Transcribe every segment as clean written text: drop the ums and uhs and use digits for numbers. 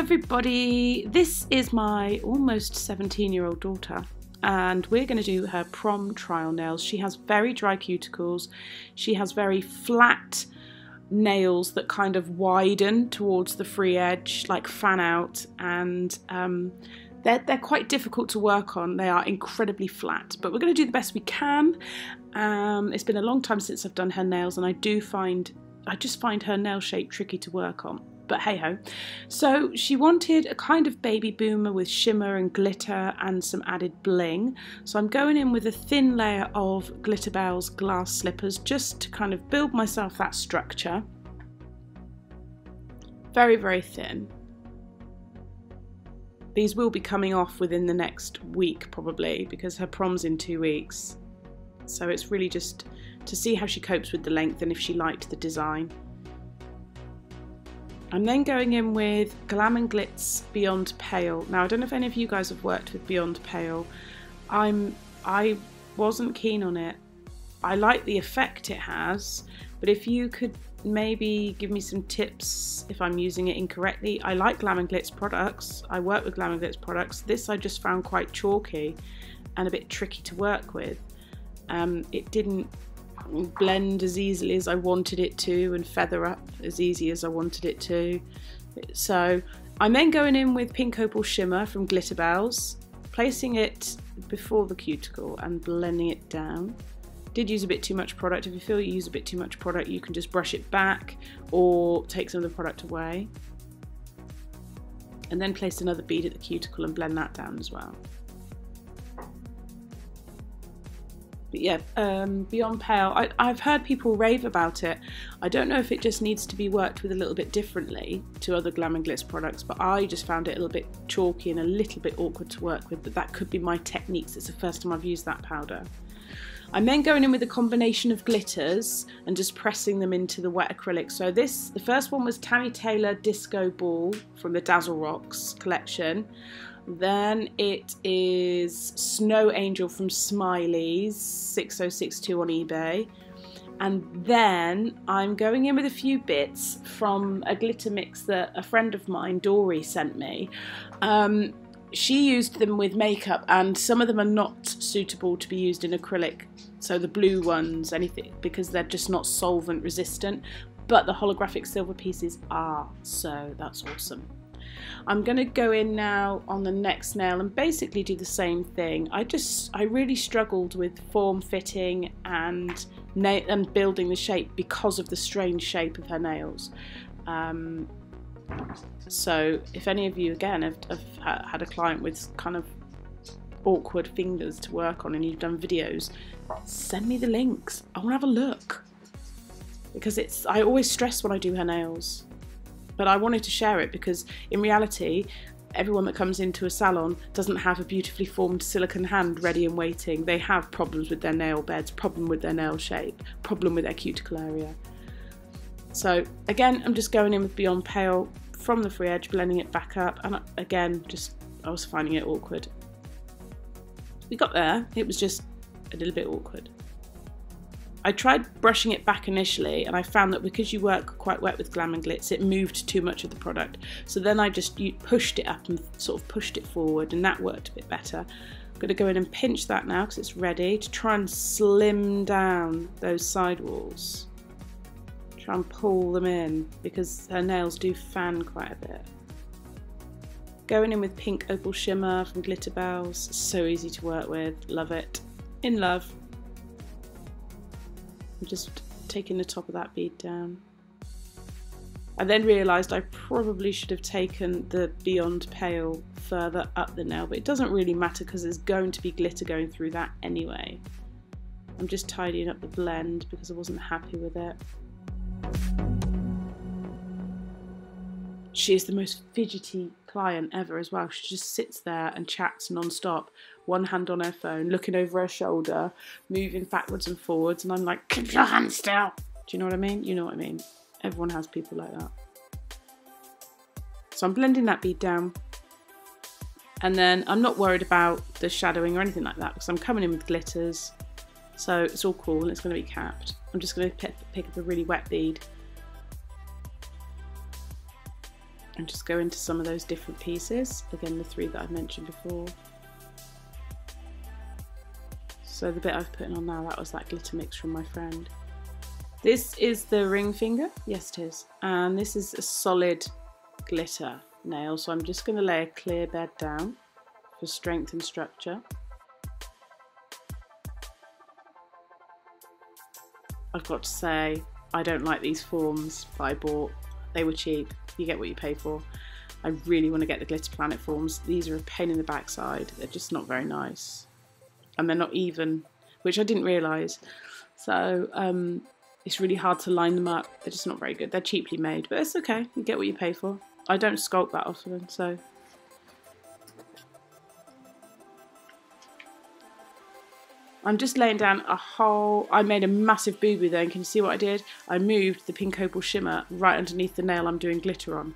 everybody, this is my almost 17-year-old daughter and we're going to do her prom trial nails. She has very dry cuticles, she has very flat nails that kind of widen towards the free edge, like fan out, and they're quite difficult to work on. They are incredibly flat, but we're going to do the best we can. It's been a long time since I've done her nails and I just find her nail shape tricky to work on. But hey ho. So she wanted a kind of baby boomer with shimmer and glitter and some added bling. So I'm going in with a thin layer of Glitterbels glass slippers just to kind of build myself that structure. Very, very thin. These will be coming off within the next week probably because her prom's in 2 weeks. So it's really just to see how she copes with the length and if she liked the design. I'm then going in with Glam and Glits Beyond Pale. Now I don't know if any of you guys have worked with Beyond Pale. I wasn't keen on it. I like the effect it has, but if you could maybe give me some tips if I'm using it incorrectly. I like Glam and Glitz products. I work with Glam and Glitz products. This I just found quite chalky and a bit tricky to work with. It didn't blend as easily as I wanted it to and feather up as easy as I wanted it to. So I'm then going in with Pink Opal Shimmer from Glitterbels, placing it before the cuticle and blending it down. Did use a bit too much product. If you feel you use a bit too much product, you can just brush it back or take some of the product away. And then place another bead at the cuticle and blend that down as well. But yeah, Beyond Pale, I've heard people rave about it. I don't know if it just needs to be worked with a little bit differently to other Glam and Glitz products, but I just found it a little bit chalky and a little bit awkward to work with, but that could be my techniques. It's the first time I've used that powder. I'm then going in with a combination of glitters and just pressing them into the wet acrylic. So the first one was Tammy Taylor Disco Ball from the Dazzle Rocks collection. Then it is Snow Angel from Smiley's 6062 on eBay. And then I'm going in with a few bits from a glitter mix that a friend of mine, Dory, sent me. She used them with makeup and some of them are not suitable to be used in acrylic. So the blue ones, anything, because they're just not solvent resistant. But the holographic silver pieces are, so that's awesome. I'm going to go in now on the next nail and basically do the same thing. I really struggled with form fitting and building the shape because of the strange shape of her nails. So if any of you again have had a client with kind of awkward fingers to work on and you've done videos, send me the links. I want to have a look because I always stress when I do her nails. But I wanted to share it because in reality everyone that comes into a salon doesn't have a beautifully formed silicone hand ready and waiting. They have problems with their nail beds, problem with their nail shape, problem with their cuticle area. So again, I'm just going in with Beyond Pale from the free edge, blending it back up, and again I was finding it awkward. We got there, it was just a little bit awkward. I tried brushing it back initially and I found that because you work quite wet with Glam and Glitz, it moved too much of the product. So then I just pushed it up and sort of pushed it forward and that worked a bit better. I'm going to go in and pinch that now because it's ready to try and slim down those side walls. Try and pull them in because her nails do fan quite a bit. Going in with Pink Opal Shimmer from Glitterbels, so easy to work with, love it, in love. I'm just taking the top of that bead down. I then realised I probably should have taken the Beyond Pale further up the nail, but it doesn't really matter because there's going to be glitter going through that anyway. I'm just tidying up the blend because I wasn't happy with it. She is the most fidgety client ever as well. She just sits there and chats non-stop, one hand on her phone, looking over her shoulder, moving backwards and forwards, and I'm like, keep your hand still. Do you know what I mean? You know what I mean. Everyone has people like that. So I'm blending that bead down, and then I'm not worried about the shadowing or anything like that because I'm coming in with glitters, so it's all cool and it's going to be capped. I'm just going to pick up a really wet bead and just go into some of those different pieces. Again, the 3 that I've mentioned before. So the bit I've put on now, that was that glitter mix from my friend. This is the ring finger, yes it is, and this is a solid glitter nail, so I'm just going to lay a clear bed down for strength and structure. I've got to say, I don't like these forms that I bought. They were cheap, you get what you pay for. I really want to get the Glitter Planet forms. These are a pain in the backside, they're just not very nice. And they're not even, which I didn't realise. So it's really hard to line them up. They're just not very good. They're cheaply made, but it's okay. You get what you pay for. I don't sculpt that often, so. I'm just laying down a whole, I made a massive boo-boo there, and can you see what I did? I moved the pink opal shimmer right underneath the nail I'm doing glitter on.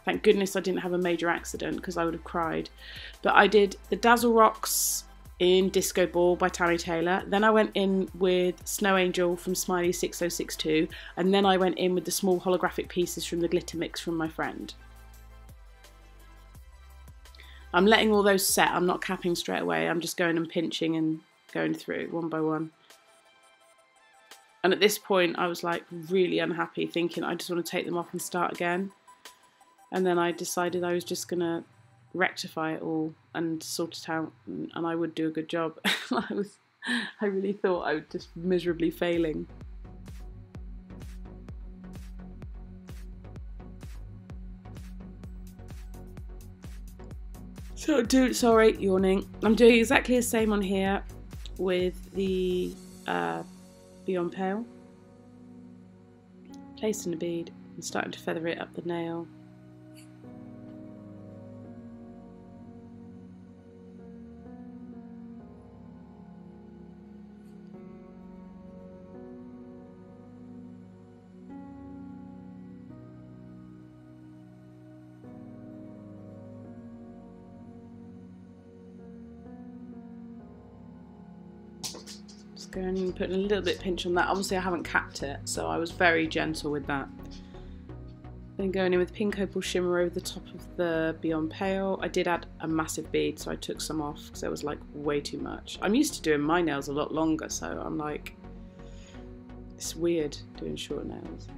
Thank goodness I didn't have a major accident, because I would have cried. But I did the Dazzle Rocks in Disco Ball by Tammy Taylor. Then I went in with Snow Angel from Smiley 6062, and then I went in with the small holographic pieces from the glitter mix from my friend. I'm letting all those set, I'm not capping straight away, I'm just going and pinching and going through one by one. And at this point I was like really unhappy, thinking I just want to take them off and start again. And then I decided I was just going to rectify it all and sort it out, and I would do a good job. I really thought I was just miserably failing. So sorry, yawning. I'm doing exactly the same on here with the Beyond Pale. Placing a bead and starting to feather it up the nail. Going and putting a little bit pinch on that. Obviously I haven't capped it, so I was very gentle with that. Then going in with pink opal shimmer over the top of the Beyond Pale. I did add a massive bead, so I took some off because it was like way too much. I'm used to doing my nails a lot longer, so I'm like, it's weird doing short nails.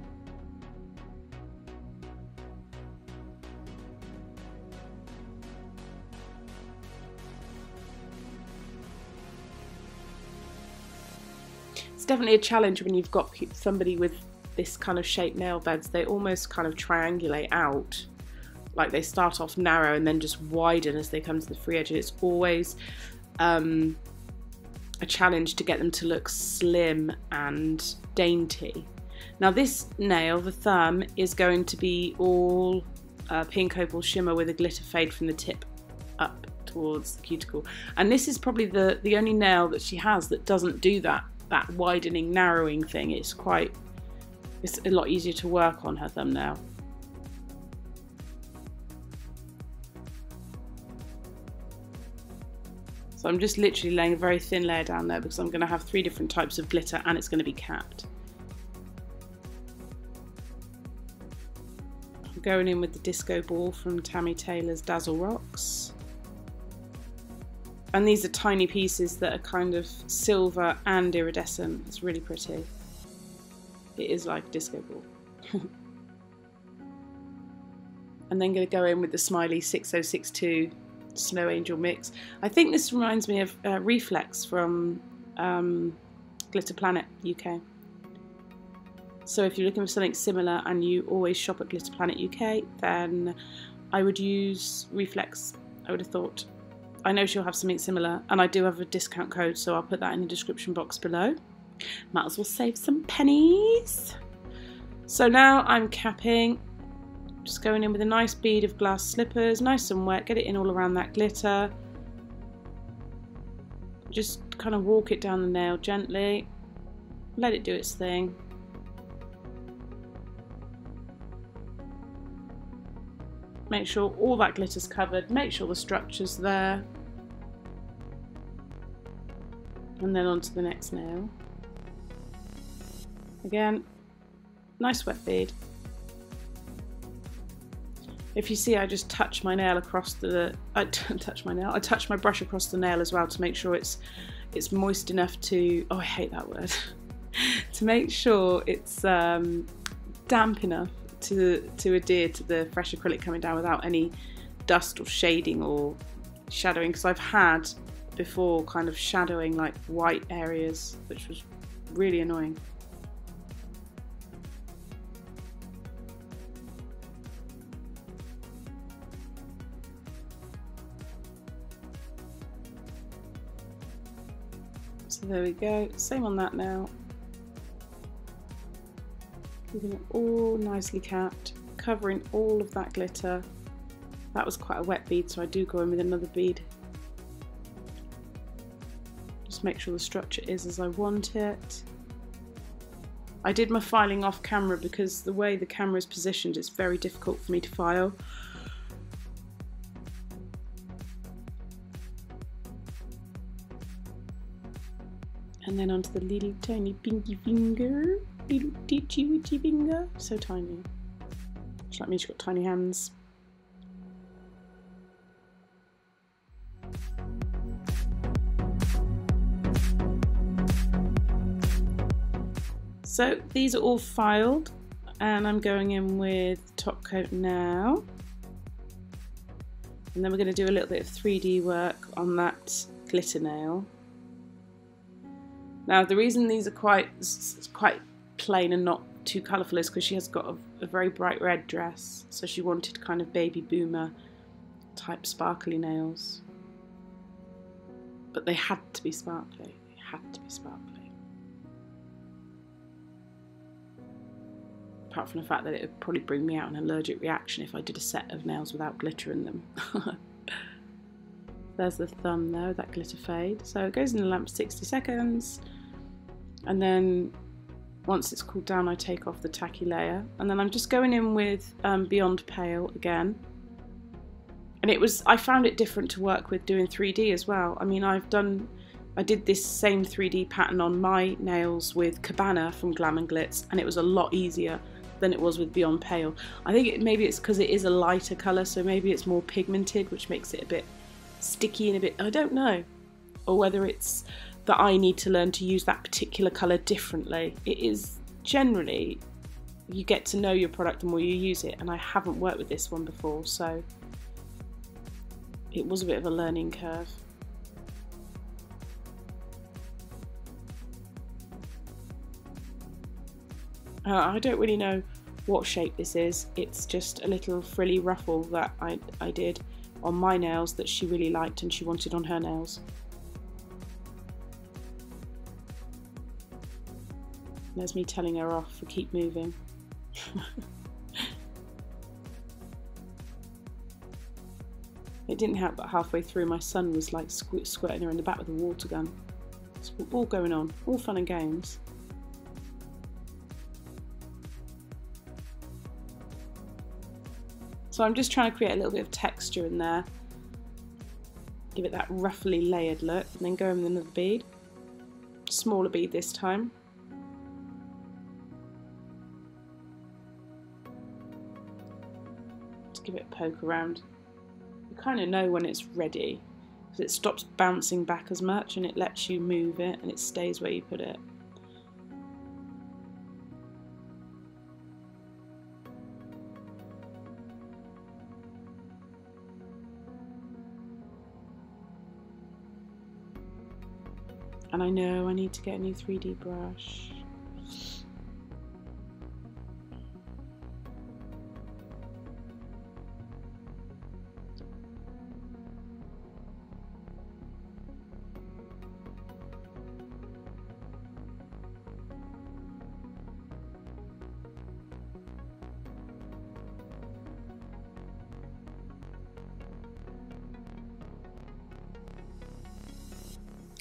It's definitely a challenge when you've got somebody with this kind of shaped nail beds. They almost kind of triangulate out, like they start off narrow and then just widen as they come to the free edge, and it's always a challenge to get them to look slim and dainty. Now this nail, the thumb, is going to be all pink opal shimmer with a glitter fade from the tip up towards the cuticle, and this is probably the only nail that she has that doesn't do that widening, narrowing thing. It's a lot easier to work on her thumbnail. So I'm just literally laying a very thin layer down there because I'm going to have 3 different types of glitter and it's going to be capped. I'm going in with the Disco Ball from Tammy Taylor's Dazzle Rocks. And these are tiny pieces that are kind of silver and iridescent. It's really pretty. It is like Disco Ball. And then going to go in with the Smiley 6062 Snow Angel mix. I think this reminds me of Reflex from Glitter Planet UK. So if you're looking for something similar and you always shop at Glitter Planet UK, then I would use Reflex, I would have thought. I know she'll have something similar, and I do have a discount code, so I'll put that in the description box below. Might as well save some pennies. So now I'm capping, just going in with a nice bead of glass slippers, nice and wet, get it in all around that glitter. Just kind of walk it down the nail gently, let it do its thing. Make sure all that glitter's covered, make sure the structure's there. And then on to the next nail. Again, nice wet bead. If you see, I just touch my nail across the, I touch my brush across the nail as well to make sure it's moist enough to, oh I hate that word, to make sure it's damp enough to adhere to the fresh acrylic coming down without any dust or shading or shadowing, because I've had before kind of shadowing like white areas, which was really annoying. So there we go, same on that now. Keeping it all nicely capped, covering all of that glitter. That was quite a wet bead, so I do go in with another bead. Just make sure the structure is as I want it. I did my filing off camera because the way the camera is positioned, it's very difficult for me to file. And then onto the little tiny pinky finger, little teeny witchy finger, so tiny. Just like me, she's got tiny hands. So these are all filed, and I'm going in with top coat now. And then we're going to do a little bit of 3D work on that glitter nail. Now the reason these are quite plain and not too colourful is because she has got a very bright red dress, so she wanted kind of baby boomer type sparkly nails. But they had to be sparkly, they had to be sparkly. Apart from the fact that it would probably bring me out an allergic reaction if I did a set of nails without glitter in them. There's the thumb there, that glitter fade. So it goes in the lamp for 60 seconds, and then once it's cooled down I take off the tacky layer, and then I'm just going in with Beyond Pale again. And I found it different to work with doing 3D as well. I mean, I did this same 3D pattern on my nails with Cabana from Glam and Glits, and it was a lot easier than it was with Beyond Pale. I think maybe it's because it is a lighter colour, so maybe it's more pigmented, which makes it a bit sticky and a bit, I don't know, or whether it's that I need to learn to use that particular colour differently. It is generally, you get to know your product the more you use it, and I haven't worked with this one before, so it was a bit of a learning curve. I don't really know what shape this is. It's just a little frilly ruffle that I did on my nails that she really liked and she wanted on her nails. There's me telling her off for keep moving. It didn't help that halfway through my son was like squirting her in the back with a water gun. It's all going on, all fun and games. So I'm just trying to create a little bit of texture in there, give it that roughly layered look, and then go in with another bead, smaller bead this time. Just give it a poke around. You kind of know when it's ready, because it stops bouncing back as much and it lets you move it and it stays where you put it. And I know I need to get a new 3D brush.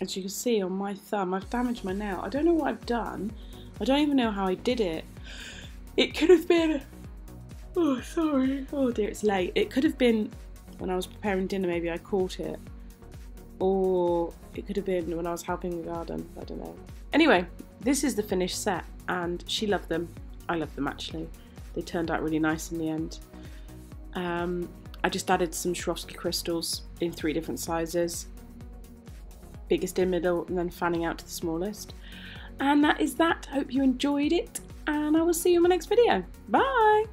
As you can see on my thumb, I've damaged my nail. I don't know what I've done. I don't even know how I did it. It could have been, oh sorry, oh dear, it's late. It could have been when I was preparing dinner, maybe I caught it. Or it could have been when I was helping the garden, I don't know. Anyway, this is the finished set and she loved them. I loved them actually. They turned out really nice in the end. I just added some Swarovski crystals in 3 different sizes, biggest in middle and then fanning out to the smallest. And that is that. Hope you enjoyed it, and I will see you in my next video. Bye!